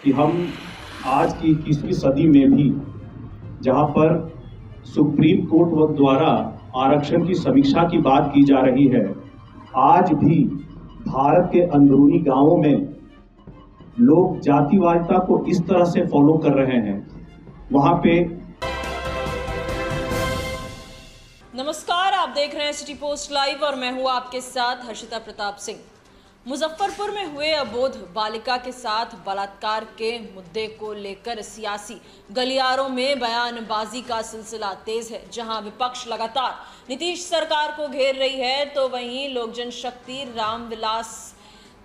कि हम आज की 21वीं सदी में भी जहां पर सुप्रीम कोर्ट द्वारा आरक्षण की समीक्षा की बात की जा रही है, आज भी भारत के अंदरूनी गांवों में लोग जातिवादिता को इस तरह से फॉलो कर रहे हैं। वहां पे नमस्कार, आप देख रहे हैं सिटी पोस्ट लाइव और मैं हूं आपके साथ हर्षिता प्रताप सिंह। मुजफ्फरपुर में हुए अबोध बालिका के साथ बलात्कार के मुद्दे को लेकर सियासी गलियारों में बयानबाजी का सिलसिला तेज है। जहां विपक्ष लगातार नीतीश सरकार को घेर रही है, तो वहीं लोक जनशक्ति रामविलास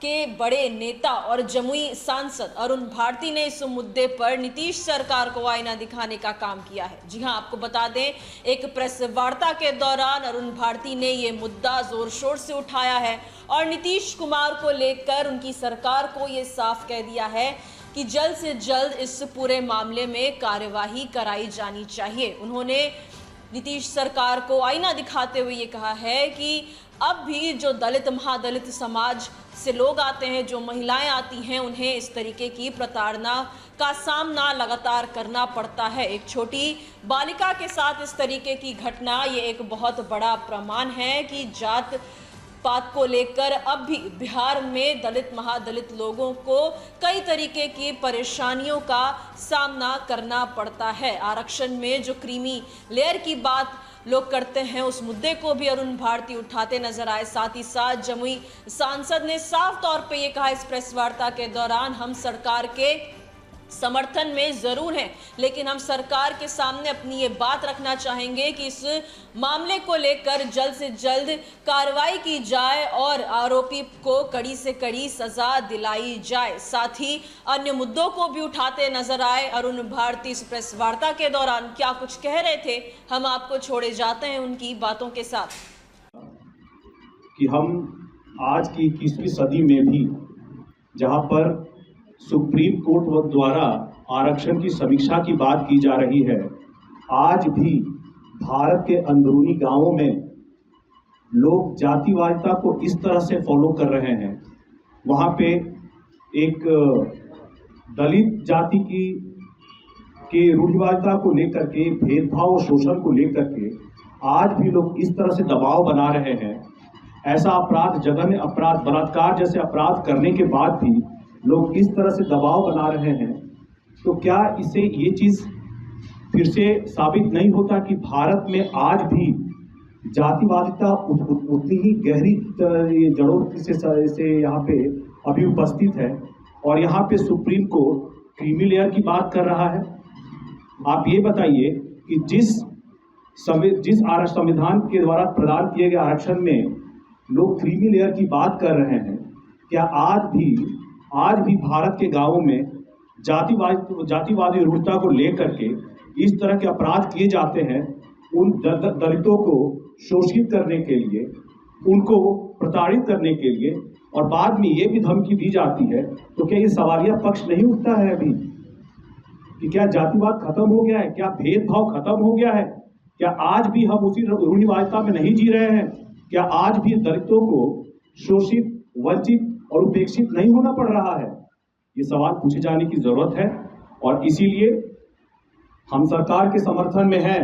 के बड़े नेता और जमुई सांसद अरुण भारती ने इस मुद्दे पर नीतीश सरकार को आईना दिखाने का काम किया है। जी हां, आपको बता दें, एक प्रेस वार्ता के दौरान अरुण भारती ने ये मुद्दा जोर शोर से उठाया है और नीतीश कुमार को लेकर उनकी सरकार को ये साफ कह दिया है कि जल्द से जल्द इस पूरे मामले में कार्यवाही कराई जानी चाहिए। उन्होंने नीतीश सरकार को आईना दिखाते हुए ये कहा है कि अब भी जो दलित महादलित समाज से लोग आते हैं, जो महिलाएं आती हैं, उन्हें इस तरीके की प्रताड़ना का सामना लगातार करना पड़ता है। एक छोटी बालिका के साथ इस तरीके की घटना, ये एक बहुत बड़ा प्रमाण है कि जात पात को लेकर अब भी बिहार में दलित महादलित लोगों को कई तरीके की परेशानियों का सामना करना पड़ता है। आरक्षण में जो क्रीमी लेयर की बात लोग करते हैं, उस मुद्दे को भी अरुण भारती उठाते नजर आए। साथ ही साथ जमुई सांसद ने साफ तौर पे ये कहा इस प्रेस वार्ता के दौरान, हम सरकार के समर्थन में जरूर हैं, लेकिन हम सरकार के सामने अपनी ये बात रखना चाहेंगे कि इस मामले को लेकर जल्द से जल्द कार्रवाई की जाए और आरोपी को कड़ी से कड़ी सजा दिलाई जाए। साथ ही अन्य मुद्दों को भी उठाते नजर आए अरुण भारती। इस प्रेस वार्ता के दौरान क्या कुछ कह रहे थे, हम आपको छोड़े जाते हैं उनकी बातों के साथ। कि हम आज की 21वीं सदी में भी जहां पर सुप्रीम कोर्ट द्वारा आरक्षण की समीक्षा की बात की जा रही है, आज भी भारत के अंदरूनी गांवों में लोग जातिवादिता को इस तरह से फॉलो कर रहे हैं। वहां पे एक दलित जाति के रूढ़िवादिता को लेकर के, भेदभाव और शोषण को लेकर के आज भी लोग इस तरह से दबाव बना रहे हैं। ऐसा अपराध, जघन्य अपराध, बलात्कार जैसे अपराध करने के बाद भी लोग इस तरह से दबाव बना रहे हैं, तो क्या इससे ये चीज फिर से साबित नहीं होता कि भारत में आज भी जातिवादिता उतनी ही गहरी जड़ों से यहाँ पे अभी उपस्थित है और यहाँ पे सुप्रीम कोर्ट क्रीमी लेयर की बात कर रहा है। आप ये बताइए कि जिस संविधान के द्वारा प्रदान किए गए आरक्षण में लोग क्रीमी लेयर की बात कर रहे हैं, क्या आज भी भारत के गांवों में जातिवादी रूढ़ता को लेकर के इस तरह के अपराध किए जाते हैं, उन दलितों को शोषित करने के लिए, उनको प्रताड़ित करने के लिए, और बाद में ये भी धमकी दी जाती है, तो क्या ये सवालिया पक्ष नहीं उठता है अभी कि क्या जातिवाद खत्म हो गया है, क्या भेदभाव खत्म हो गया है, क्या आज भी हम उसी रूढ़िवादिता में नहीं जी रहे हैं, क्या आज भी दलितों को शोषित, वंचित और उपेक्षित नहीं होना पड़ रहा है? ये सवाल पूछे जाने की जरूरत है और इसीलिए हम सरकार के समर्थन में हैं,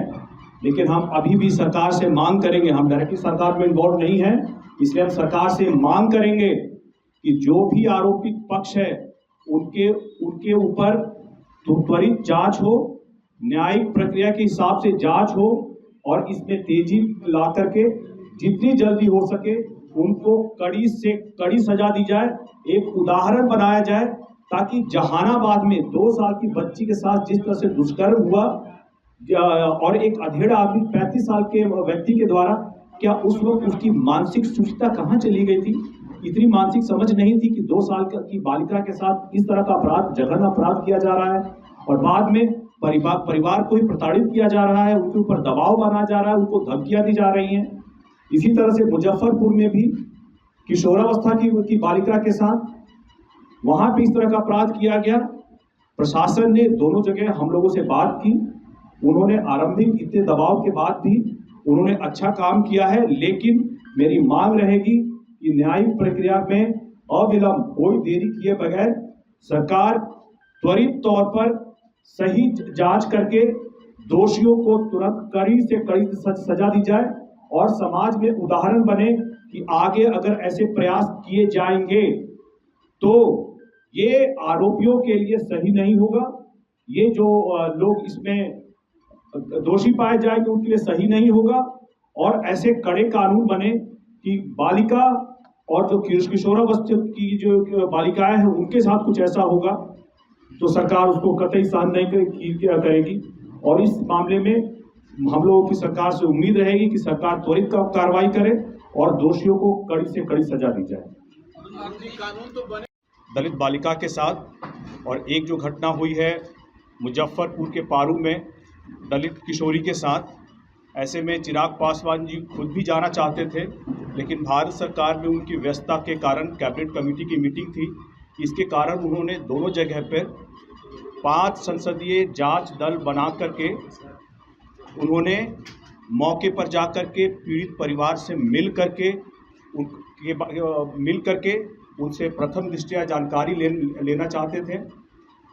लेकिन हम अभी भी सरकार से मांग करेंगे, हम डायरेक्टली सरकार में इन्वॉल्व नहीं है, इसलिए हम सरकार से मांग करेंगे कि जो भी आरोपित पक्ष है उनके ऊपर त्वरित जांच हो, न्यायिक प्रक्रिया के हिसाब से जांच हो और इसमें तेजी ला करके जितनी जल्दी हो सके उनको कड़ी से कड़ी सजा दी जाए, एक उदाहरण बनाया जाए, ताकि जहानाबाद में 2 साल की बच्ची के साथ जिस तरह से दुष्कर्म हुआ और एक अधेड़ा आदमी 35 साल के व्यक्ति के द्वारा, क्या उस वक्त उसकी मानसिक सुचिता कहाँ चली गई थी? इतनी मानसिक समझ नहीं थी कि 2 साल की बालिका के साथ इस तरह का अपराध, जघन्य अपराध किया जा रहा है और बाद में परिवार को ही प्रताड़ित किया जा रहा है, उनके ऊपर दबाव बना जा रहा है, उनको धमकियां दी जा रही हैं। इसी तरह से मुजफ्फरपुर में भी किशोरावस्था की बालिका के साथ वहां भी इस तरह का अपराध किया गया। प्रशासन ने दोनों जगह हम लोगों से बात की, उन्होंने आरंभिक इतने दबाव के बाद भी उन्होंने अच्छा काम किया है, लेकिन मेरी मांग रहेगी कि न्यायिक प्रक्रिया में अविलंब, कोई देरी किए बगैर सरकार त्वरित तौर पर सही जांच करके दोषियों को तुरंत कड़ी से कड़ी सजा दी जाए और समाज में उदाहरण बने कि आगे अगर ऐसे प्रयास किए जाएंगे तो ये आरोपियों के लिए सही नहीं होगा। ये जो लोग इसमें दोषी पाए जाएंगे उनके लिए सही नहीं होगा और ऐसे कड़े कानून बने कि बालिका और जो किशोरावस्था की जो बालिकाएं हैं उनके साथ कुछ ऐसा होगा तो सरकार उसको कतई सहन नहीं करेगी। और इस मामले में हम लोगों की सरकार से उम्मीद रहेगी कि सरकार त्वरित कार्रवाई करे और दोषियों को कड़ी से कड़ी सजा दी जाए। कानून तो बने। दलित बालिका के साथ और एक जो घटना हुई है मुजफ्फरपुर के पारू में दलित किशोरी के साथ, ऐसे में चिराग पासवान जी खुद भी जाना चाहते थे लेकिन भारत सरकार में उनकी व्यस्तता के कारण कैबिनेट कमेटी की मीटिंग थी, इसके कारण उन्होंने दोनों जगह पर 5 संसदीय जांच दल बना करके उन्होंने मौके पर जा कर के पीड़ित परिवार से मिल करके उनसे प्रथम दृष्टया जानकारी लेना चाहते थे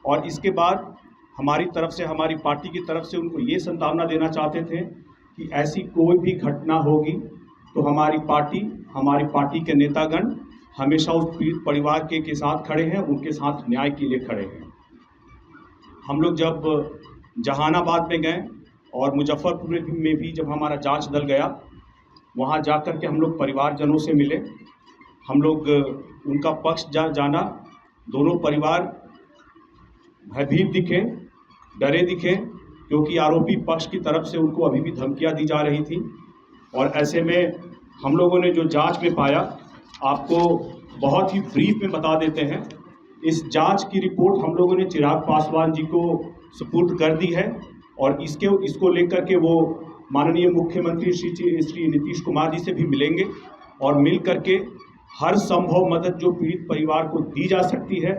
और इसके बाद हमारी तरफ से, हमारी पार्टी की तरफ से उनको ये संभावना देना चाहते थे कि ऐसी कोई भी घटना होगी तो हमारी पार्टी के नेतागण हमेशा उस पीड़ित परिवार के साथ खड़े हैं, उनके साथ न्याय के लिए खड़े हैं। हम लोग जब जहानाबाद में गए और मुजफ्फरपुर में भी जब हमारा जांच दल गया, वहां जाकर के हम लोग परिवारजनों से मिले, हम लोग उनका पक्ष जाना। दोनों परिवार भयभीत दिखे, डरे दिखे, क्योंकि आरोपी पक्ष की तरफ से उनको अभी भी धमकियां दी जा रही थी। और ऐसे में हम लोगों ने जो जांच में पाया आपको बहुत ही ब्रीफ में बता देते हैं। इस जांच की रिपोर्ट हम लोगों ने चिराग पासवान जी को सुपुर्द कर दी है और इसको लेकर के वो माननीय मुख्यमंत्री श्री नीतीश कुमार जी से भी मिलेंगे और मिल करके हर संभव मदद जो पीड़ित परिवार को दी जा सकती है,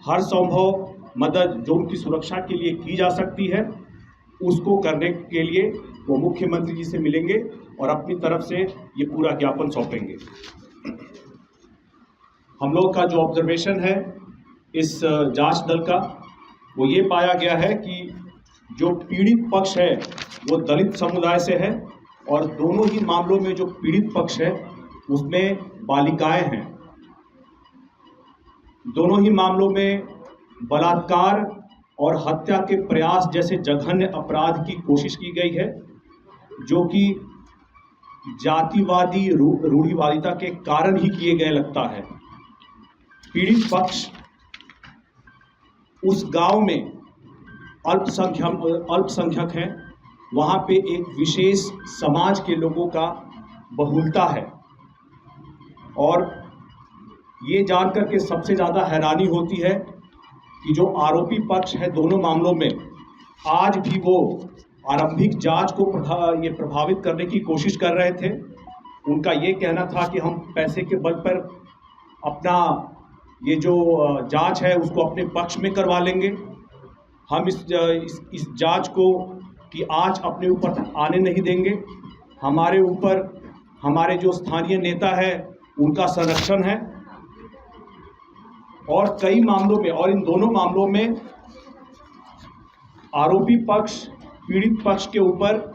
हर संभव मदद जो उनकी सुरक्षा के लिए की जा सकती है, उसको करने के लिए वो मुख्यमंत्री जी से मिलेंगे और अपनी तरफ से ये पूरा ज्ञापन सौंपेंगे। हम लोग का जो ऑब्जर्वेशन है इस जांच दल का, वो ये पाया गया है कि जो पीड़ित पक्ष है वो दलित समुदाय से है और दोनों ही मामलों में जो पीड़ित पक्ष है उसमें बालिकाएं हैं। दोनों ही मामलों में बलात्कार और हत्या के प्रयास जैसे जघन्य अपराध की कोशिश की गई है, जो कि जातिवादी रूढ़िवादिता के कारण ही किए गए लगता है। पीड़ित पक्ष उस गांव में अल्पसंख्यक हैं, वहां पे एक विशेष समाज के लोगों का बहुलता है और ये जानकर के सबसे ज़्यादा हैरानी होती है कि जो आरोपी पक्ष है दोनों मामलों में आज भी वो आरंभिक जांच को प्रभावित करने की कोशिश कर रहे थे। उनका ये कहना था कि हम पैसे के बल पर अपना ये जो जांच है उसको अपने पक्ष में करवा लेंगे, हम इस जांच को की आंच अपने ऊपर आने नहीं देंगे, हमारे ऊपर हमारे जो स्थानीय नेता है उनका संरक्षण है। और कई मामलों में, और इन दोनों मामलों में आरोपी पक्ष पीड़ित पक्ष के ऊपर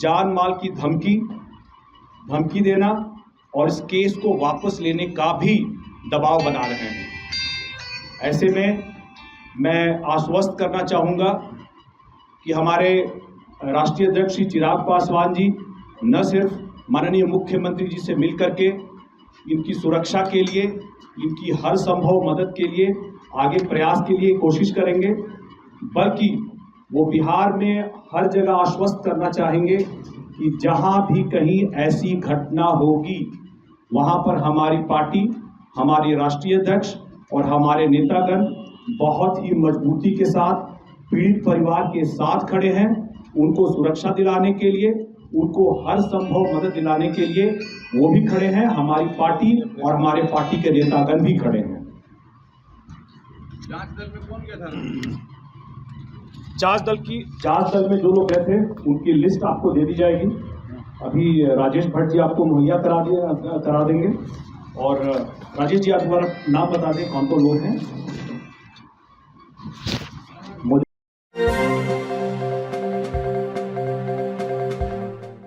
जान माल की धमकी देना और इस केस को वापस लेने का भी दबाव बना रहे हैं। ऐसे में मैं आश्वस्त करना चाहूँगा कि हमारे राष्ट्रीय अध्यक्ष श्री चिराग पासवान जी न सिर्फ माननीय मुख्यमंत्री जी से मिलकर के इनकी सुरक्षा के लिए, इनकी हर संभव मदद के लिए आगे प्रयास के लिए कोशिश करेंगे, बल्कि वो बिहार में हर जगह आश्वस्त करना चाहेंगे कि जहां भी कहीं ऐसी घटना होगी वहां पर हमारी पार्टी, हमारे राष्ट्रीय अध्यक्ष और हमारे नेतागण बहुत ही मजबूती के साथ पीड़ित परिवार के साथ खड़े हैं। उनको सुरक्षा दिलाने के लिए, उनको हर संभव मदद दिलाने के लिए वो भी खड़े हैं, हमारी पार्टी और हमारे पार्टी के नेतागण भी खड़े हैं। जांच दल में कौन गया था? जांच दल में जो लोग गए थे उनकी लिस्ट आपको दे दी जाएगी। अभी राजेश भट्ट जी आपको मुहैया करा देंगे। और राजेश जी आप दोबारा नाम बता दें कौन कौन लोग हैं।